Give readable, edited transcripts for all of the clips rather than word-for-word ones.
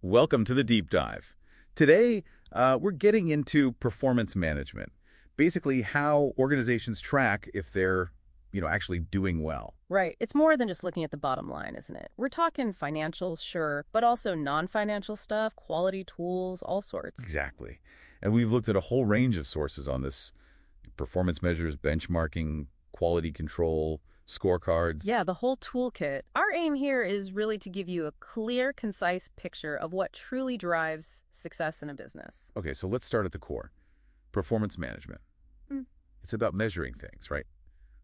Welcome to the deep dive. Today, we're getting into performance management, basically how organizations track if they're, actually doing well. Right. It's more than just looking at the bottom line, isn't it? We're talking financials, sure, but also non-financial stuff, quality tools, all sorts. Exactly. And we've looked at a whole range of sources on this: performance measures, benchmarking, quality control, scorecards. Yeah, the whole toolkit. Our aim here is really to give you a clear, concise picture of what truly drives success in a business. Okay, so let's start at the core. Performance management. Mm. It's about measuring things, right?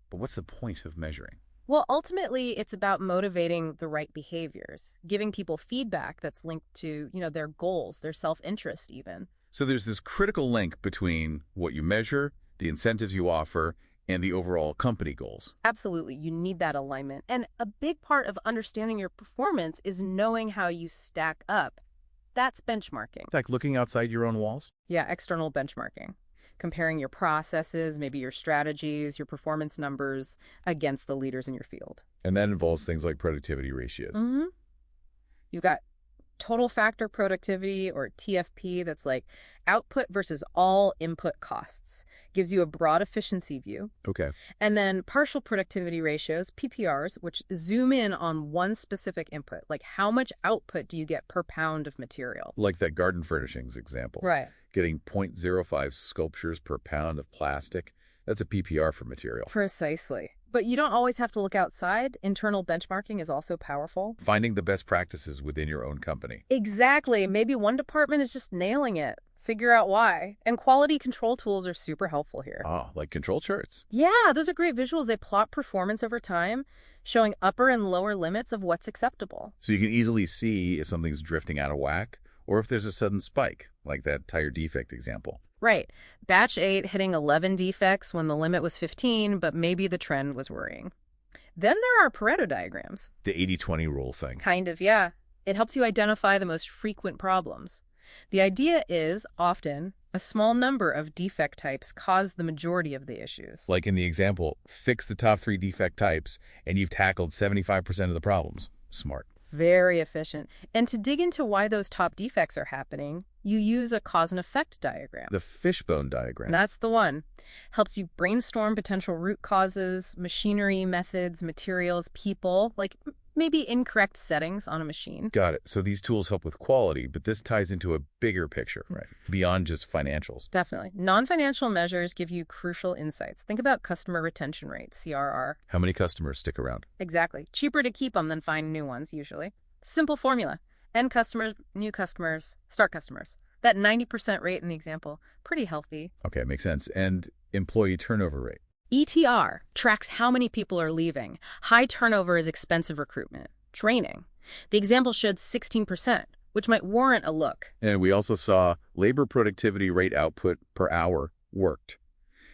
But what's the point of measuring? Well, ultimately, it's about motivating the right behaviors, giving people feedback that's linked to, their goals, their self-interest even. So there's this critical link between what you measure, the incentives you offer, and the overall company goals. Absolutely, you need that alignment. And a big part of understanding your performance is knowing how you stack up. That's benchmarking. Like looking outside your own walls? Yeah, external benchmarking. Comparing your processes, maybe your strategies, your performance numbers against the leaders in your field. And that involves things like productivity ratios. Mm-hmm. You've got total factor productivity, or TFP, that's like output versus all input costs. Gives you a broad efficiency view. Okay. And then partial productivity ratios, PPRs, which zoom in on one specific input, like how much output do you get per pound of material. Like that garden furnishings example. Right. Getting 0.05 sculptures per pound of plastic. That's a PPR for material. Precisely. But you don't always have to look outside. Internal benchmarking is also powerful. Finding the best practices within your own company. Exactly. Maybe one department is just nailing it. Figure out why. And quality control tools are super helpful here. Ah, like control charts. Yeah, those are great visuals. They plot performance over time, showing upper and lower limits of what's acceptable. So you can easily see if something's drifting out of whack or if there's a sudden spike, like that tire defect example. Right. Batch 8 hitting 11 defects when the limit was 15, but maybe the trend was worrying. Then there are Pareto diagrams. The 80-20 rule thing. Kind of, yeah. It helps you identify the most frequent problems. The idea is, often, a small number of defect types cause the majority of the issues. Like in the example, fix the top 3 defect types and you've tackled 75% of the problems. Smart. Very efficient. And to dig into why those top defects are happening, you use a cause and effect diagram. The fishbone diagram. That's the one. Helps you brainstorm potential root causes, machinery, methods, materials, people, like maybe incorrect settings on a machine. Got it. So these tools help with quality, but this ties into a bigger picture, right? Beyond just financials. Definitely. Non-financial measures give you crucial insights. Think about customer retention rate, CRR. How many customers stick around? Exactly. Cheaper to keep them than find new ones, usually. Simple formula. End customers, new customers, start customers. That 90% rate in the example, pretty healthy. Okay, makes sense. And employee turnover rate. ETR tracks how many people are leaving. High turnover is expensive recruitment. Training. The example showed 16%, which might warrant a look. And we also saw labor productivity rate output per hour worked.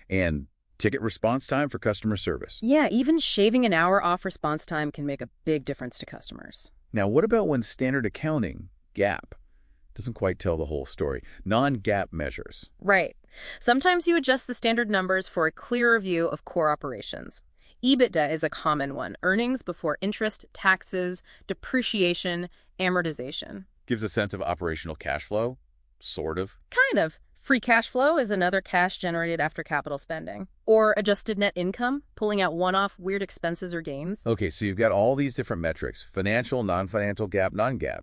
And ticket response time for customer service. Yeah, even shaving an hour off response time can make a big difference to customers. Now, what about when standard accounting, GAAP, doesn't quite tell the whole story? Non-GAAP measures. Right. Sometimes you adjust the standard numbers for a clearer view of core operations. EBITDA is a common one. Earnings before interest, taxes, depreciation, amortization. Gives a sense of operational cash flow, sort of. Kind of. Free cash flow is another cash generated after capital spending. Or adjusted net income, pulling out one-off weird expenses or gains. Okay, so you've got all these different metrics: financial, non-financial, GAAP, non-GAAP.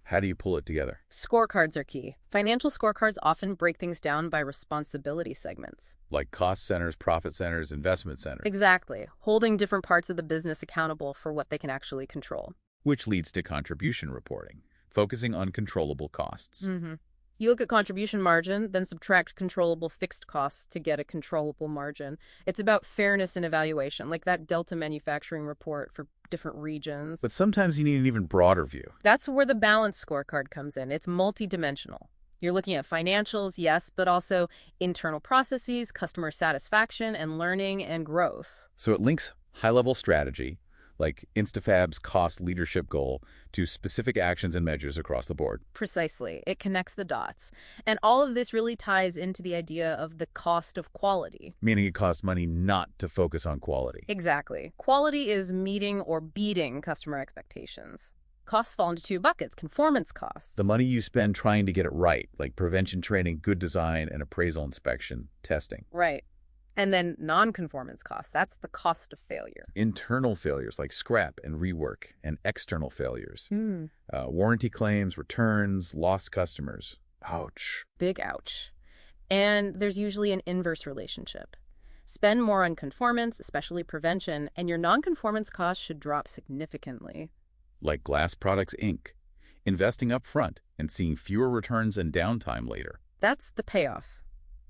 How do you pull it together? Scorecards are key. Financial scorecards often break things down by responsibility segments. Like cost centers, profit centers, investment centers. Exactly. Holding different parts of the business accountable for what they can actually control. Which leads to contribution reporting, focusing on controllable costs. Mm-hmm. You look at contribution margin, then subtract controllable fixed costs to get a controllable margin. It's about fairness in evaluation, like that Delta manufacturing report for different regions. But sometimes you need an even broader view. That's where the balance scorecard comes in. It's multidimensional. You're looking at financials, yes, but also internal processes, customer satisfaction, and learning and growth. So it links high-level strategy, like InstaFab's cost leadership goal, to specific actions and measures across the board. Precisely. It connects the dots. And all of this really ties into the idea of the cost of quality. Meaning it costs money not to focus on quality. Exactly. Quality is meeting or beating customer expectations. Costs fall into two buckets: conformance costs. The money you spend trying to get it right, like prevention training, good design, and appraisal inspection, testing. Right. And then non-conformance costs. That's the cost of failure. Internal failures like scrap and rework, and external failures. Hmm. Warranty claims, returns, lost customers. Ouch. Big ouch. And there's usually an inverse relationship. Spend more on conformance, especially prevention, and your non-conformance costs should drop significantly. Like Glass Products, Inc., investing up front and seeing fewer returns and downtime later. That's the payoff.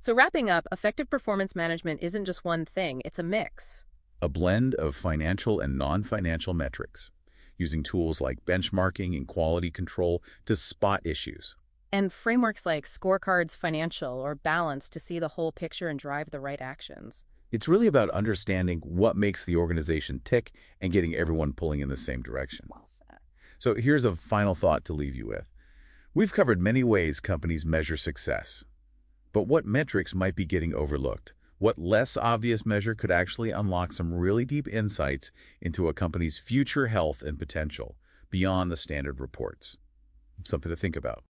So wrapping up, effective performance management isn't just one thing, it's a mix. A blend of financial and non-financial metrics, using tools like benchmarking and quality control to spot issues. And frameworks like scorecards, financial, or balance to see the whole picture and drive the right actions. It's really about understanding what makes the organization tick and getting everyone pulling in the same direction. Well said. So here's a final thought to leave you with. We've covered many ways companies measure success. But what metrics might be getting overlooked? What less obvious measure could actually unlock some really deep insights into a company's future health and potential beyond the standard reports? Something to think about.